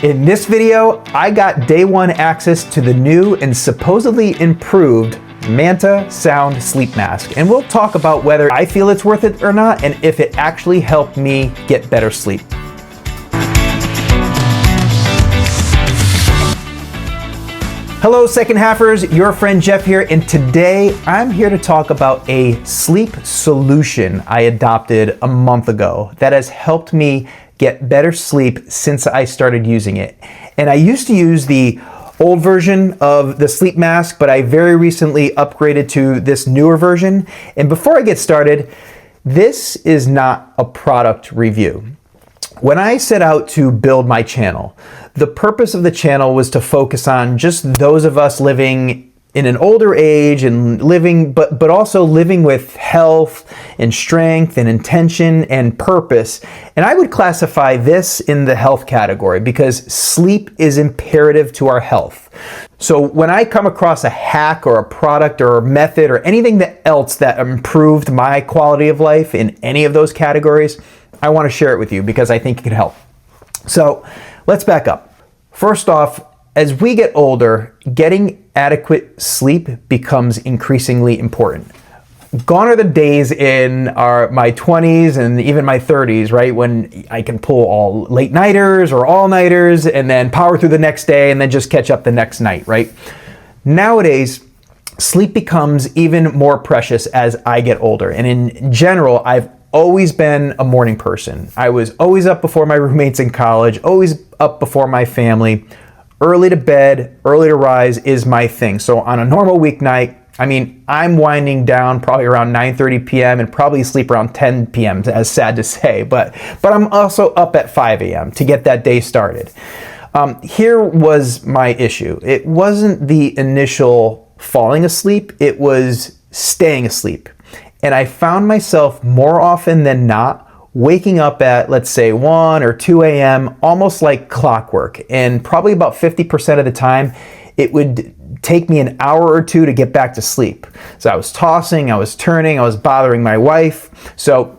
In this video, I got day one access to the new and supposedly improved Manta Sound Sleep Mask, and we'll talk about whether I feel it's worth it or not, and if it actually helped me get better sleep. Hello second halfers, your friend Jeff here, and today I'm here to talk about a sleep solution I adopted a month ago that has helped me get better sleep since I started using it. And I used to use the old version of the sleep mask, but I very recently upgraded to this newer version. And before I get started, this is not a product review. When I set out to build my channel, the purpose of the channel was to focus on just those of us living in an older age and living, but also living with health and strength and intention and purpose. And I would classify this in the health category because sleep is imperative to our health. So when I come across a hack or a product or a method or anything else that improved my quality of life in any of those categories, I want to share it with you because I think it could help. So let's back up. First off, as we get older, getting adequate sleep becomes increasingly important. Gone are the days in my 20s and even my 30s, right? When I can pull all late nighters or all nighters and then power through the next day and then just catch up the next night, right? Nowadays, sleep becomes even more precious as I get older. And in general, I've always been a morning person. I was always up before my roommates in college, always up before my family. Early to bed, early to rise is my thing. So on a normal weeknight, I'm winding down probably around 9:30 p.m. and probably sleep around 10 p.m., as sad to say, but I'm also up at 5 a.m. to get that day started. Here was my issue. It wasn't the initial falling asleep, it was staying asleep. And I found myself more often than not waking up at, let's say, 1 or 2 a.m., almost like clockwork. And probably about 50% of the time, it would take me an hour or two to get back to sleep. So I was tossing, I was turning, I was bothering my wife. So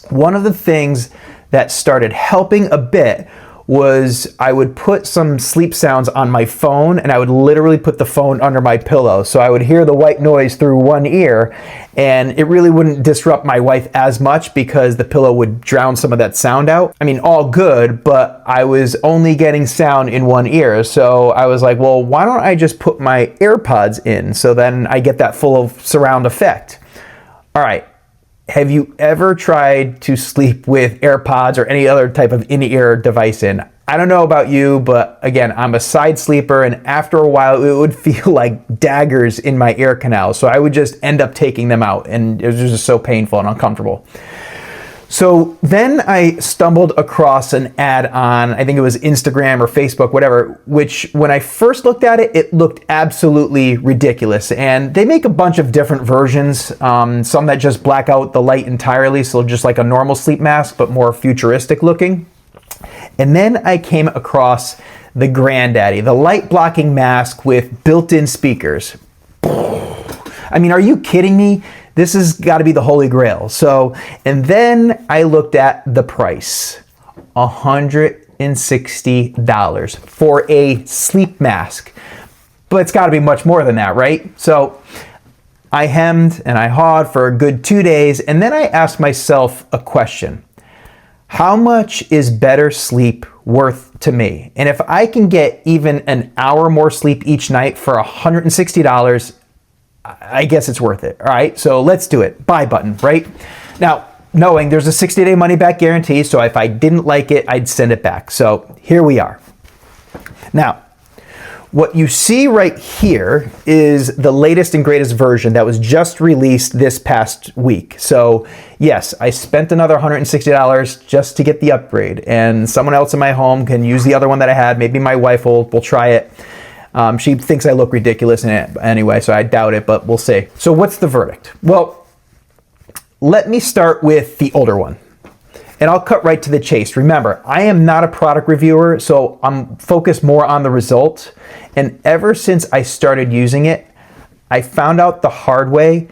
one of the things that started helping a bit was I would put some sleep sounds on my phone, and I would literally put the phone under my pillow. So I would hear the white noise through one ear, and it really wouldn't disrupt my wife as much because the pillow would drown some of that sound out. All good, but I was only getting sound in one ear. So I was like, well, why don't I just put my AirPods in so then I get that full surround effect? All right. Have you ever tried to sleep with AirPods or any other type of in-ear device in? I don't know about you, but again, I'm a side sleeper, and after a while, it would feel like daggers in my ear canal. So I would just end up taking them out, and it was just so painful and uncomfortable. So then I stumbled across an ad on, I think it was Instagram or Facebook, whatever, which when I first looked at it, it looked absolutely ridiculous. And they make a bunch of different versions, some that just black out the light entirely, so just like a normal sleep mask, but more futuristic looking. And then I came across the granddaddy, the light blocking mask with built-in speakers. Are you kidding me? This has got to be the holy grail. So, and then I looked at the price, $160 for a sleep mask. But it's got to be much more than that, right? So I hemmed and I hawed for a good 2 days, and then I asked myself a question. How much is better sleep worth to me? And if I can get even an hour more sleep each night for $160, I guess it's worth it. All right, so let's do it. Buy button, right? Now, knowing there's a 60-day money-back guarantee, so if I didn't like it, I'd send it back. So here we are. Now, what you see right here is the latest and greatest version that was just released this past week. So yes, I spent another $160 just to get the upgrade, and someone else in my home can use the other one that I had. Maybe my wife will try it. She thinks I look ridiculous in it anyway, so I doubt it, but we'll see. So what's the verdict? Well, let me start with the older one. And I'll cut right to the chase. Remember, I am not a product reviewer, so I'm focused more on the result. And ever since I started using it, I found out the hard way.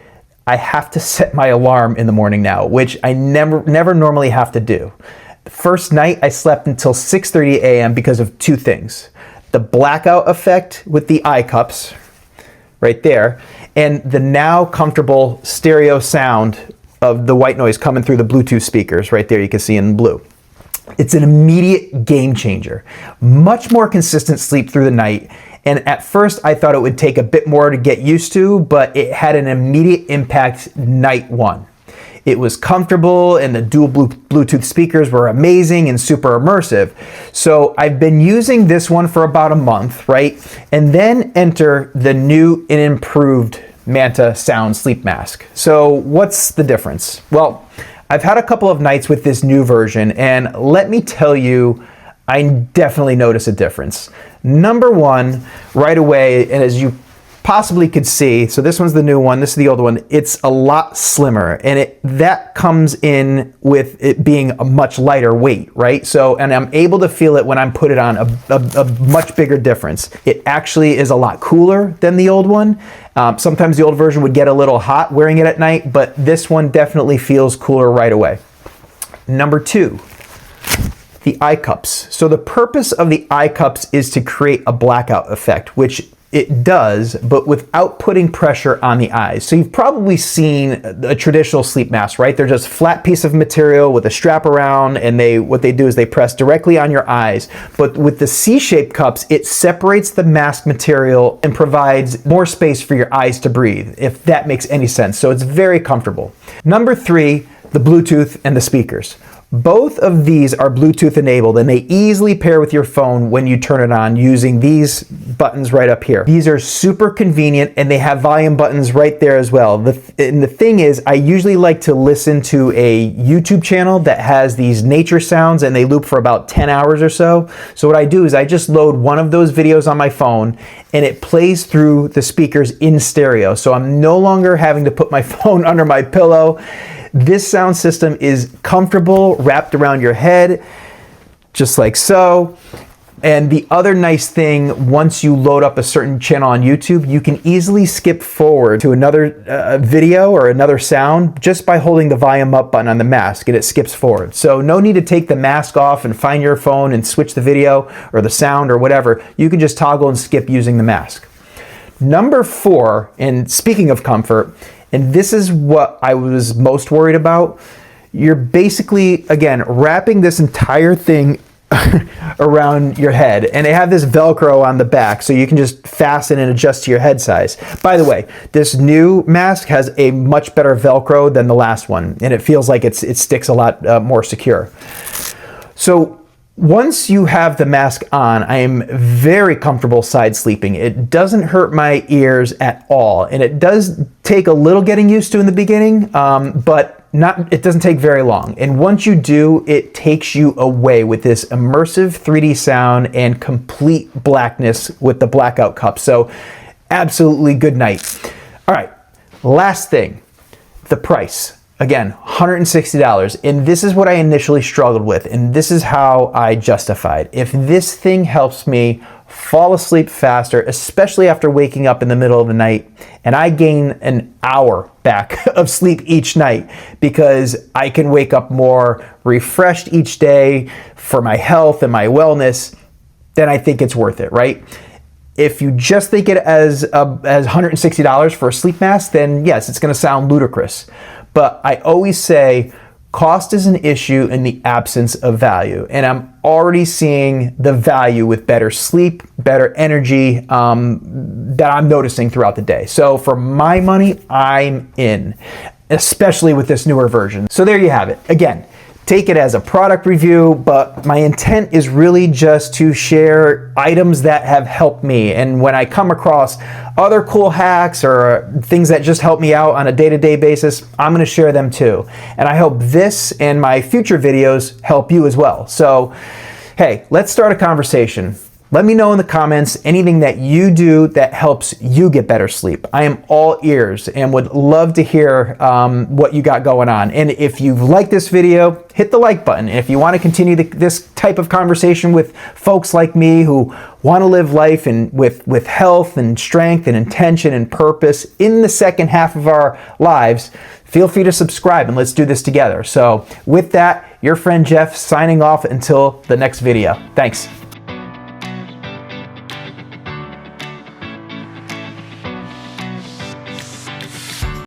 I have to set my alarm in the morning now, which I never normally have to do. first night I slept until 6:30 a.m. because of two things. The blackout effect with the eye cups right there, and the now comfortable stereo sound of the white noise coming through the Bluetooth speakers right there, you can see in blue. It's an immediate game changer. Much more consistent sleep through the night. And at first I thought it would take a bit more to get used to, but it had an immediate impact night one. It was comfortable and the dual Bluetooth speakers were amazing and super immersive. So I've been using this one for about a month, right? And then enter the new and improved Manta Sound Sleep Mask. So what's the difference? Well, I've had a couple of nights with this new version, and let me tell you, I definitely notice a difference. Number one, right away, and as you possibly could see, so this one's the new one, this is the old one, it's a lot slimmer, and that comes in with it being a much lighter weight, right? So, and I'm able to feel it when I'm put it on, a much bigger difference. It actually is a lot cooler than the old one. Sometimes the old version would get a little hot wearing it at night, but this one definitely feels cooler right away. Number two, the eye cups. So the purpose of the eye cups is to create a blackout effect, which it does, but without putting pressure on the eyes. So you've probably seen a traditional sleep mask, right? They're just a flat piece of material with a strap around, and what they do is they press directly on your eyes. But with the C-shaped cups, it separates the mask material and provides more space for your eyes to breathe, if that makes any sense. So it's very comfortable. Number three, the Bluetooth and the speakers. Both of these are Bluetooth enabled, and they easily pair with your phone when you turn it on using these buttons right up here. These are super convenient, and they have volume buttons right there as well. And the thing is, I usually like to listen to a YouTube channel that has these nature sounds, and they loop for about 10 hours or so. So what I do is I just load one of those videos on my phone, and it plays through the speakers in stereo. So I'm no longer having to put my phone under my pillow. This sound system is comfortable, wrapped around your head, just like so. And the other nice thing, once you load up a certain channel on YouTube, you can easily skip forward to another video or another sound just by holding the volume up button on the mask, and it skips forward. So no need to take the mask off and find your phone and switch the video or the sound or whatever. You can just toggle and skip using the mask. Number four, and speaking of comfort, and this is what I was most worried about, you're basically, again, wrapping this entire thing around your head, and they have this Velcro on the back so you can just fasten and adjust to your head size. By the way, this new mask has a much better Velcro than the last one, and it feels like it sticks a lot more secure. So once you have the mask on, I am very comfortable side sleeping. It doesn't hurt my ears at all, and it does take a little getting used to in the beginning, but it doesn't take very long. And once you do, it takes you away with this immersive 3D sound and complete blackness with the blackout cup. So absolutely good night. All right, last thing, the price. Again, $160, and this is what I initially struggled with, and this is how I justified. If this thing helps me fall asleep faster, especially after waking up in the middle of the night, and I gain an hour back of sleep each night because I can wake up more refreshed each day for my health and my wellness, then I think it's worth it, right? If you just think it as $160 for a sleep mask, then yes, it's gonna sound ludicrous. But I always say cost is an issue in the absence of value. And I'm already seeing the value with better sleep, better energy that I'm noticing throughout the day. So for my money, I'm in, especially with this newer version. So there you have it. Again, take it as a product review, but my intent is really just to share items that have helped me. And when I come across other cool hacks or things that just help me out on a day-to-day basis, I'm gonna share them too. And I hope this and my future videos help you as well. So, hey, let's start a conversation. Let me know in the comments anything that you do that helps you get better sleep. I am all ears and would love to hear what you got going on. And if you've liked this video, hit the like button. If you want to continue this type of conversation with folks like me who want to live life and with health and strength and intention and purpose in the second half of our lives, feel free to subscribe and let's do this together. So with that, your friend Jeff signing off until the next video. Thanks.